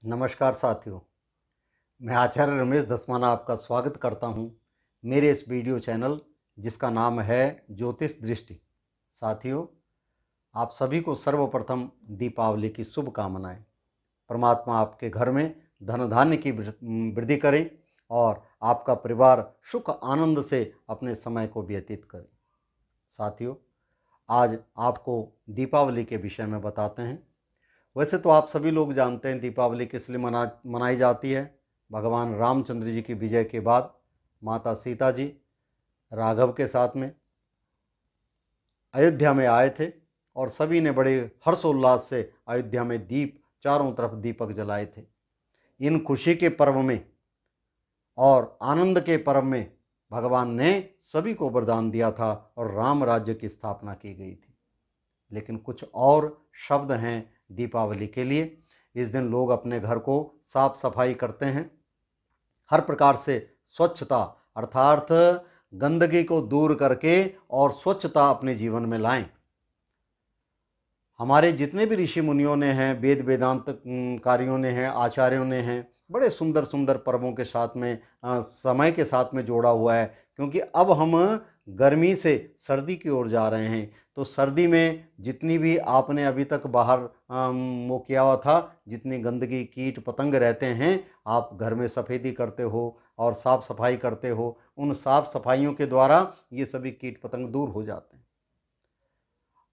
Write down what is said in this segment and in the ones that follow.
नमस्कार साथियों, मैं आचार्य रमेश धस्माना आपका स्वागत करता हूं मेरे इस वीडियो चैनल जिसका नाम है ज्योतिष दृष्टि। साथियों, आप सभी को सर्वप्रथम दीपावली की शुभकामनाएं। परमात्मा आपके घर में धन धान्य की वृद्धि करें और आपका परिवार सुख आनंद से अपने समय को व्यतीत करे। साथियों, आज आपको दीपावली के विषय में बताते हैं। वैसे तो आप सभी लोग जानते हैं दीपावली किस लिए मनाई जाती है। भगवान रामचंद्र जी की विजय के बाद माता सीता जी राघव के साथ में अयोध्या में आए थे और सभी ने बड़े हर्षोल्लास से अयोध्या में चारों तरफ दीपक जलाए थे। इन खुशी के पर्व में और आनंद के पर्व में भगवान ने सभी को वरदान दिया था और राम राज्य की स्थापना की गई थी। लेकिन कुछ और शब्द हैं दीपावली के लिए। इस दिन लोग अपने घर को साफ सफाई करते हैं, हर प्रकार से स्वच्छता अर्थात गंदगी को दूर करके और स्वच्छता अपने जीवन में लाएं। हमारे जितने भी ऋषि मुनियों ने हैं, वेद वेदांत कारियों ने हैं, आचार्यों ने हैं, बड़े सुंदर सुंदर पर्वों के साथ में समय के साथ में जोड़ा हुआ है। क्योंकि अब हम गर्मी से सर्दी की ओर जा रहे हैं, तो सर्दी में जितनी भी आपने अभी तक बाहर वो किया हुआ था, जितनी गंदगी कीट पतंग रहते हैं, आप घर में सफ़ेदी करते हो और साफ़ सफाई करते हो। उन साफ़ सफाइयों के द्वारा ये सभी कीट पतंग दूर हो जाते हैं।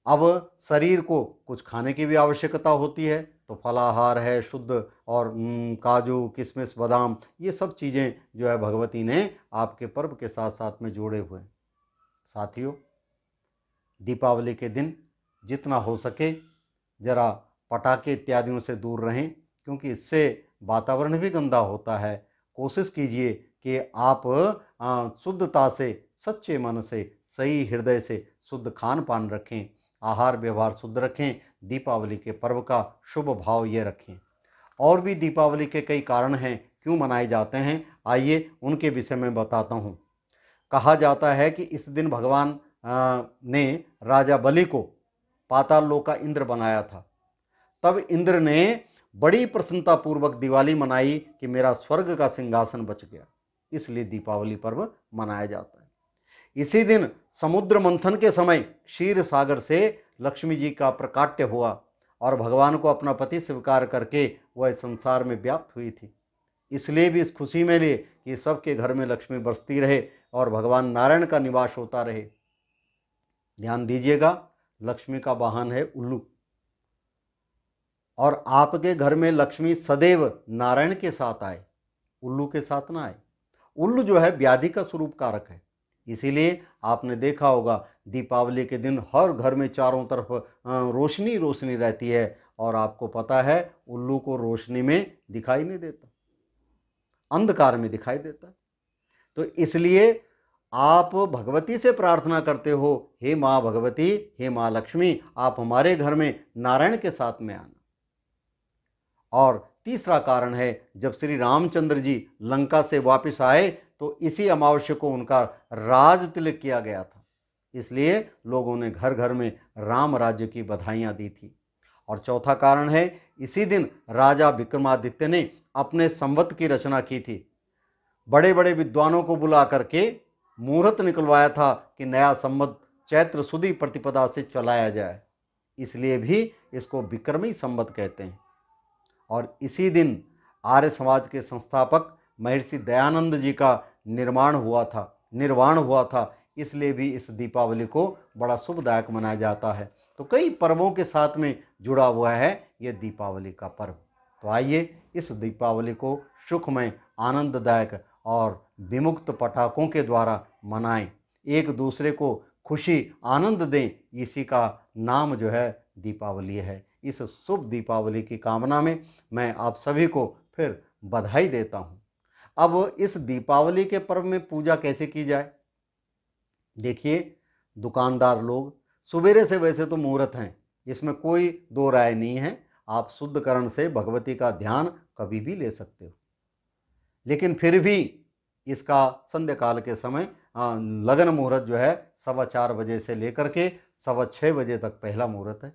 अब शरीर को कुछ खाने की भी आवश्यकता होती है, तो फलाहार है शुद्ध और काजू किशमिश बादाम, ये सब चीज़ें जो है भगवती ने आपके पर्व के साथ साथ में जोड़े हुए हैं। साथियों, दीपावली के दिन जितना हो सके ज़रा पटाखे इत्यादियों से दूर रहें, क्योंकि इससे वातावरण भी गंदा होता है। कोशिश कीजिए कि आप शुद्धता से, सच्चे मन से, सही हृदय से शुद्ध खान पान रखें, आहार व्यवहार शुद्ध रखें, दीपावली के पर्व का शुभ भाव ये रखें। और भी दीपावली के कई कारण हैं क्यों मनाए जाते हैं, आइए उनके विषय में बताता हूँ। कहा जाता है कि इस दिन भगवान ने राजा बलि को पाताल लोक का इंद्र बनाया था। तब इंद्र ने बड़ी प्रसन्नता पूर्वक दिवाली मनाई कि मेरा स्वर्ग का सिंहासन बच गया, इसलिए दीपावली पर्व मनाया जाता है। इसी दिन समुद्र मंथन के समय क्षीर सागर से लक्ष्मी जी का प्रकाट्य हुआ और भगवान को अपना पति स्वीकार करके वह संसार में व्याप्त हुई थी। इसलिए भी इस खुशी में लिए कि सबके घर में लक्ष्मी बरसती रहे और भगवान नारायण का निवास होता रहे। ध्यान दीजिएगा, लक्ष्मी का वाहन है उल्लू, और आपके घर में लक्ष्मी सदैव नारायण के साथ आए, उल्लू के साथ ना आए। उल्लू जो है व्याधि का स्वरूप कारक है। इसीलिए आपने देखा होगा दीपावली के दिन हर घर में चारों तरफ रोशनी रोशनी रहती है, और आपको पता है उल्लू को रोशनी में दिखाई नहीं देता, अंधकार में दिखाई देता है। तो इसलिए आप भगवती से प्रार्थना करते हो, हे माँ भगवती, हे माँ लक्ष्मी, आप हमारे घर में नारायण के साथ में आना। और तीसरा कारण है, जब श्री रामचंद्र जी लंका से वापस आए तो इसी अमावस्या को उनका राज तिलक किया गया था, इसलिए लोगों ने घर घर में राम राज्य की बधाइयाँ दी थी। और चौथा कारण है, इसी दिन राजा विक्रमादित्य ने अपने संवत की रचना की थी। बड़े बड़े विद्वानों को बुला करके मुहूर्त निकलवाया था कि नया संवत चैत्र सुदी प्रतिपदा से चलाया जाए, इसलिए भी इसको विक्रमी संवत कहते हैं। और इसी दिन आर्य समाज के संस्थापक महर्षि दयानंद जी का निर्वाण हुआ था, इसलिए भी इस दीपावली को बड़ा शुभदायक मनाया जाता है। तो कई पर्वों के साथ में जुड़ा हुआ है ये दीपावली का पर्व। तो आइए इस दीपावली को सुखमय, आनंददायक और विमुक्त पटाखों के द्वारा मनाएं, एक दूसरे को खुशी आनंद दें। इसी का नाम जो है दीपावली है। इस शुभ दीपावली की कामना में मैं आप सभी को फिर बधाई देता हूँ। अब इस दीपावली के पर्व में पूजा कैसे की जाए, देखिए, दुकानदार लोग सुबेरे से, वैसे तो मुहूर्त हैं, इसमें कोई दो राय नहीं है, आप शुद्धकरण से भगवती का ध्यान कभी भी ले सकते हो। लेकिन फिर भी इसका संध्या काल के समय लगन मुहूर्त जो है 4:15 बजे से लेकर के 6:15 बजे तक पहला मुहूर्त है।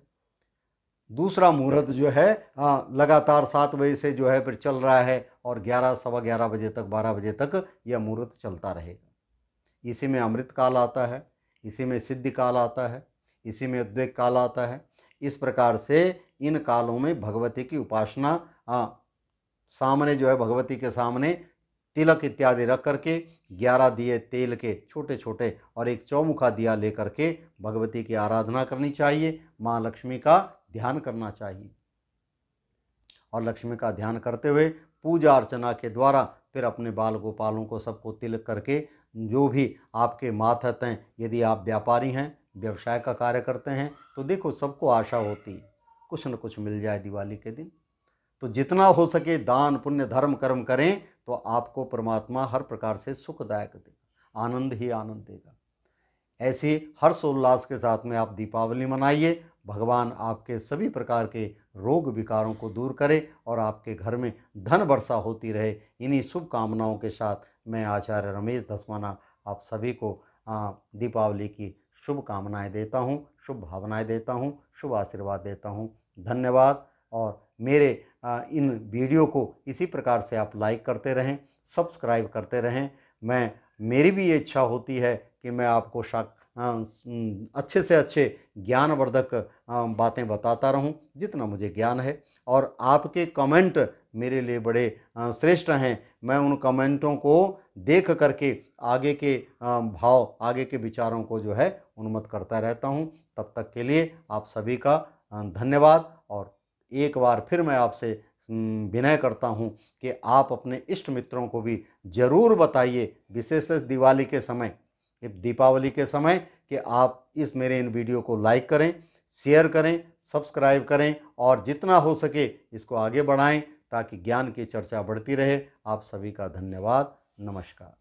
दूसरा मुहूर्त जो है लगातार 7 बजे से जो है फिर चल रहा है और 11 सवा 11 बजे तक 12 बजे तक यह मुहूर्त चलता रहेगा। इसी में अमृत काल आता है, इसी में सिद्धि काल आता है, इसी में उद्वेग काल आता है। इस प्रकार से इन कालों में भगवती की उपासना सामने जो है भगवती के सामने तिलक इत्यादि रख करके 11 दिए तेल के छोटे छोटे और एक चौमुखा दिया लेकर के भगवती की आराधना करनी चाहिए, माँ लक्ष्मी का ध्यान करना चाहिए और लक्ष्मी का ध्यान करते हुए पूजा अर्चना के द्वारा फिर अपने बाल गोपालों को सबको तिलक करके, जो भी आपके मातहत हैं, यदि आप व्यापारी हैं, व्यवसाय का कार्य करते हैं, तो देखो सबको आशा होती है कुछ न कुछ मिल जाए दिवाली के दिन। तो जितना हो सके दान पुण्य धर्म कर्म करें तो आपको परमात्मा हर प्रकार से सुखदायक देगा, आनंद ही आनंद देगा। ऐसी हर्षोल्लास के साथ में आप दीपावली मनाइए। भगवान आपके सभी प्रकार के रोग विकारों को दूर करे और आपके घर में धन वर्षा होती रहे। इन्हीं शुभकामनाओं के साथ मैं आचार्य रमेश धस्माना आप सभी को दीपावली की शुभकामनाएं देता हूं, शुभ भावनाएं देता हूं, शुभ आशीर्वाद देता हूं। धन्यवाद। और मेरे इन वीडियो को इसी प्रकार से आप लाइक करते रहें, सब्सक्राइब करते रहें। मेरी भी ये इच्छा होती है कि मैं आपको अच्छे से अच्छे ज्ञानवर्धक बातें बताता रहूं जितना मुझे ज्ञान है। और आपके कमेंट मेरे लिए बड़े श्रेष्ठ हैं। मैं उन कमेंटों को देख करके आगे के भाव, आगे के विचारों को जो है उन्मत्त करता रहता हूं। तब तक के लिए आप सभी का धन्यवाद। और एक बार फिर मैं आपसे विनय करता हूं कि आप इष्ट इष्ट मित्रों को भी जरूर बताइए, विशेषतः दिवाली के समय, दीपावली के समय, कि आप इस मेरे इन वीडियो को लाइक करें, शेयर करें, सब्सक्राइब करें और जितना हो सके इसको आगे बढ़ाएं ताकि ज्ञान की चर्चा बढ़ती रहे। आप सभी का धन्यवाद। नमस्कार।